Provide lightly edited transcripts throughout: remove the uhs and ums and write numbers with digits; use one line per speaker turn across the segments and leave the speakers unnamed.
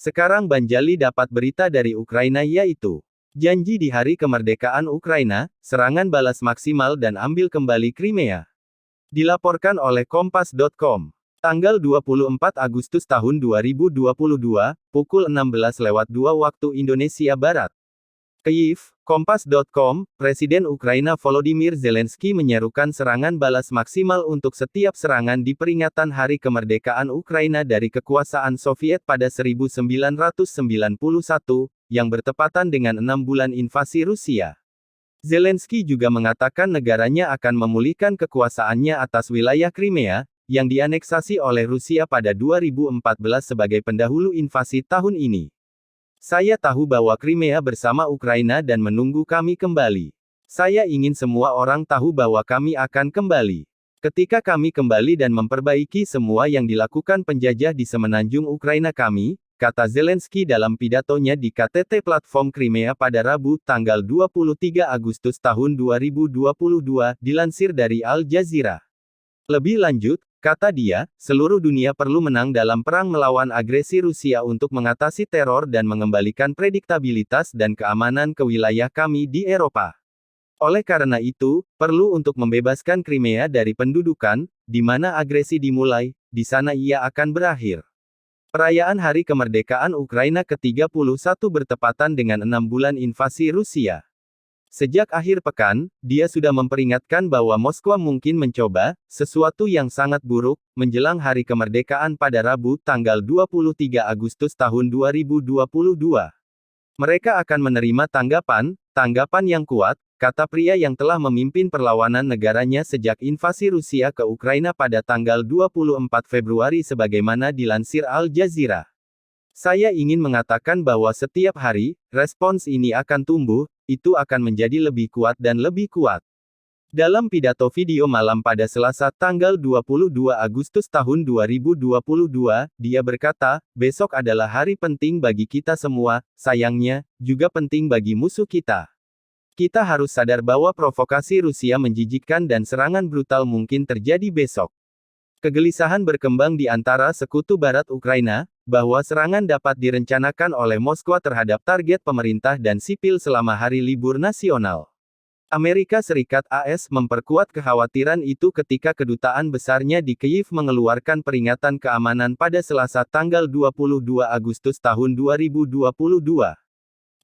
Sekarang Banjali dapat berita dari Ukraina yaitu janji di hari kemerdekaan Ukraina, serangan balas maksimal dan ambil kembali Crimea. Dilaporkan oleh Kompas.com. Tanggal 24 Agustus tahun 2022, pukul 16:02 waktu Indonesia Barat. Kyiv, Kompas.com, Presiden Ukraina Volodymyr Zelensky menyerukan serangan balas maksimal untuk setiap serangan di peringatan Hari Kemerdekaan Ukraina dari kekuasaan Soviet pada 1991, yang bertepatan dengan 6 bulan invasi Rusia. Zelensky juga mengatakan negaranya akan memulihkan kekuasaannya atas wilayah Crimea, yang dianeksasi oleh Rusia pada 2014 sebagai pendahulu invasi tahun ini. Saya tahu bahwa Crimea bersama Ukraina dan menunggu kami kembali. Saya ingin semua orang tahu bahwa kami akan kembali. Ketika kami kembali dan memperbaiki semua yang dilakukan penjajah di semenanjung Ukraina kami, kata Zelensky dalam pidatonya di KTT Platform Crimea pada Rabu, tanggal 23 Agustus tahun 2022, dilansir dari Al Jazeera. Lebih lanjut, kata dia, seluruh dunia perlu menang dalam perang melawan agresi Rusia untuk mengatasi teror dan mengembalikan prediktabilitas dan keamanan ke wilayah kami di Eropa. Oleh karena itu, perlu untuk membebaskan Crimea dari pendudukan, di mana agresi dimulai, di sana ia akan berakhir. Perayaan Hari Kemerdekaan Ukraina ke-31 bertepatan dengan 6 bulan invasi Rusia. Sejak akhir pekan, dia sudah memperingatkan bahwa Moskwa mungkin mencoba sesuatu yang sangat buruk menjelang Hari Kemerdekaan pada Rabu, tanggal 23 Agustus tahun 2022. Mereka akan menerima tanggapan yang kuat, kata pria yang telah memimpin perlawanan negaranya sejak invasi Rusia ke Ukraina pada tanggal 24 Februari sebagaimana dilansir Al Jazeera. Saya ingin mengatakan bahwa setiap hari, respons ini akan tumbuh, itu akan menjadi lebih kuat dan lebih kuat. Dalam pidato video malam pada Selasa tanggal 22 Agustus tahun 2022, dia berkata, besok adalah hari penting bagi kita semua, sayangnya, juga penting bagi musuh kita. Kita harus sadar bahwa provokasi Rusia menjijikkan dan serangan brutal mungkin terjadi besok. Kegelisahan berkembang di antara sekutu barat Ukraina, bahwa serangan dapat direncanakan oleh Moskwa terhadap target pemerintah dan sipil selama hari libur nasional. Amerika Serikat (AS) memperkuat kekhawatiran itu ketika kedutaan besarnya di Kyiv mengeluarkan peringatan keamanan pada Selasa tanggal 22 Agustus tahun 2022.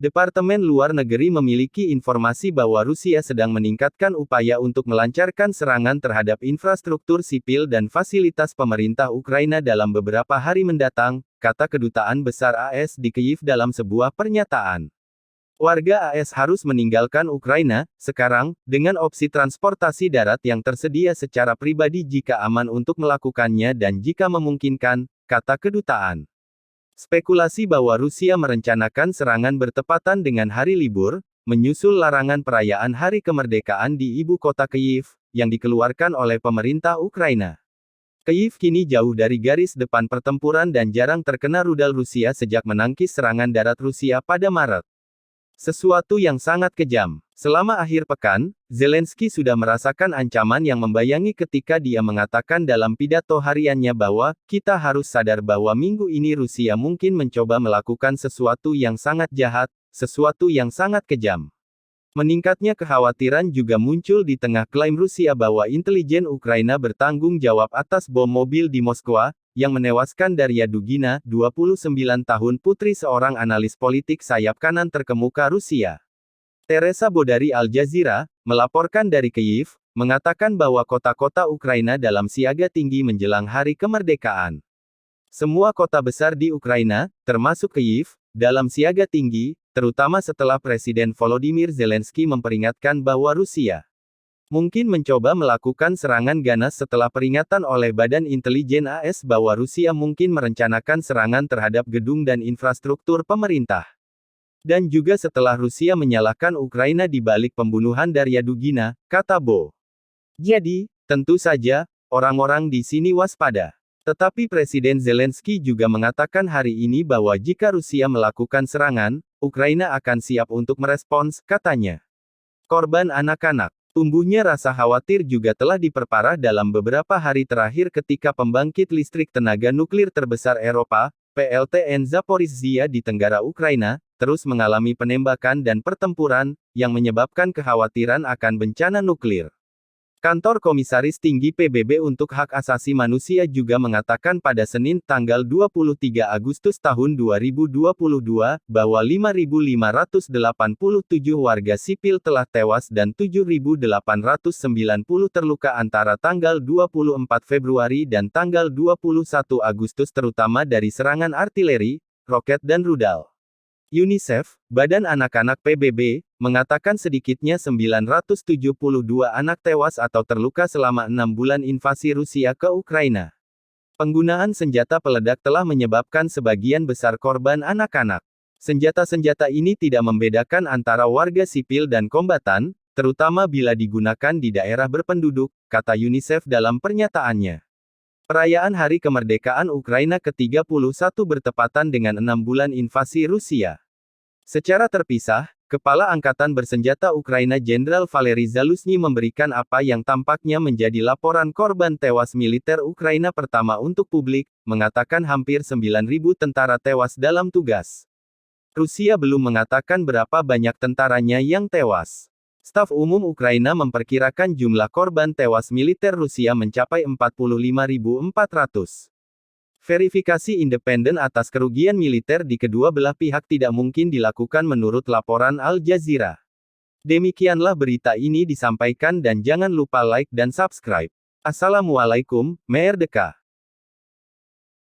Departemen Luar Negeri memiliki informasi bahwa Rusia sedang meningkatkan upaya untuk melancarkan serangan terhadap infrastruktur sipil dan fasilitas pemerintah Ukraina dalam beberapa hari mendatang, kata Kedutaan Besar AS di Kyiv dalam sebuah pernyataan. Warga AS harus meninggalkan Ukraina, sekarang, dengan opsi transportasi darat yang tersedia secara pribadi jika aman untuk melakukannya dan jika memungkinkan, kata kedutaan. Spekulasi bahwa Rusia merencanakan serangan bertepatan dengan hari libur, menyusul larangan perayaan Hari Kemerdekaan di ibu kota Kyiv, yang dikeluarkan oleh pemerintah Ukraina. Kyiv kini jauh dari garis depan pertempuran dan jarang terkena rudal Rusia sejak menangkis serangan darat Rusia pada Maret. Sesuatu yang sangat kejam. Selama akhir pekan, Zelensky sudah merasakan ancaman yang membayangi ketika dia mengatakan dalam pidato hariannya bahwa, kita harus sadar bahwa minggu ini Rusia mungkin mencoba melakukan sesuatu yang sangat jahat, sesuatu yang sangat kejam. Meningkatnya kekhawatiran juga muncul di tengah klaim Rusia bahwa intelijen Ukraina bertanggung jawab atas bom mobil di Moskwa, yang menewaskan Daria Dugina, 29 tahun putri seorang analis politik sayap kanan terkemuka Rusia. Teresa Bo dari Al Jazeera, melaporkan dari Kyiv, mengatakan bahwa kota-kota Ukraina dalam siaga tinggi menjelang Hari Kemerdekaan. Semua kota besar di Ukraina, termasuk Kyiv, dalam siaga tinggi, terutama setelah Presiden Volodymyr Zelensky memperingatkan bahwa Rusia mungkin mencoba melakukan serangan ganas setelah peringatan oleh Badan Intelijen AS bahwa Rusia mungkin merencanakan serangan terhadap gedung dan infrastruktur pemerintah. Dan juga setelah Rusia menyalahkan Ukraina di balik pembunuhan Daria Dugina, kata Bo. Jadi, tentu saja, orang-orang di sini waspada. Tetapi Presiden Zelensky juga mengatakan hari ini bahwa jika Rusia melakukan serangan, Ukraina akan siap untuk merespons, katanya. Korban anak-anak. Tumbuhnya rasa khawatir juga telah diperparah dalam beberapa hari terakhir ketika pembangkit listrik tenaga nuklir terbesar Eropa, PLTN Zaporizhzhia di tenggara Ukraina, terus mengalami penembakan dan pertempuran, yang menyebabkan kekhawatiran akan bencana nuklir. Kantor Komisaris Tinggi PBB untuk Hak Asasi Manusia juga mengatakan pada Senin, tanggal 23 Agustus tahun 2022, bahwa 5.587 warga sipil telah tewas dan 7.890 terluka antara tanggal 24 Februari dan tanggal 21 Agustus terutama dari serangan artileri, roket dan rudal. UNICEF, Badan Anak-anak PBB, mengatakan sedikitnya 972 anak tewas atau terluka selama 6 bulan invasi Rusia ke Ukraina. Penggunaan senjata peledak telah menyebabkan sebagian besar korban anak-anak. Senjata-senjata ini tidak membedakan antara warga sipil dan kombatan, terutama bila digunakan di daerah berpenduduk, kata UNICEF dalam pernyataannya. Perayaan Hari Kemerdekaan Ukraina ke-31 bertepatan dengan 6 bulan invasi Rusia. Secara terpisah, Kepala Angkatan Bersenjata Ukraina Jenderal Valery Zaluzhny memberikan apa yang tampaknya menjadi laporan korban tewas militer Ukraina pertama untuk publik, mengatakan hampir 9.000 tentara tewas dalam tugas. Rusia belum mengatakan berapa banyak tentaranya yang tewas. Staf Umum Ukraina memperkirakan jumlah korban tewas militer Rusia mencapai 45.400. Verifikasi independen atas kerugian militer di kedua belah pihak tidak mungkin dilakukan menurut laporan Al Jazeera. Demikianlah berita ini disampaikan dan jangan lupa like dan subscribe. Assalamualaikum, Merdeka!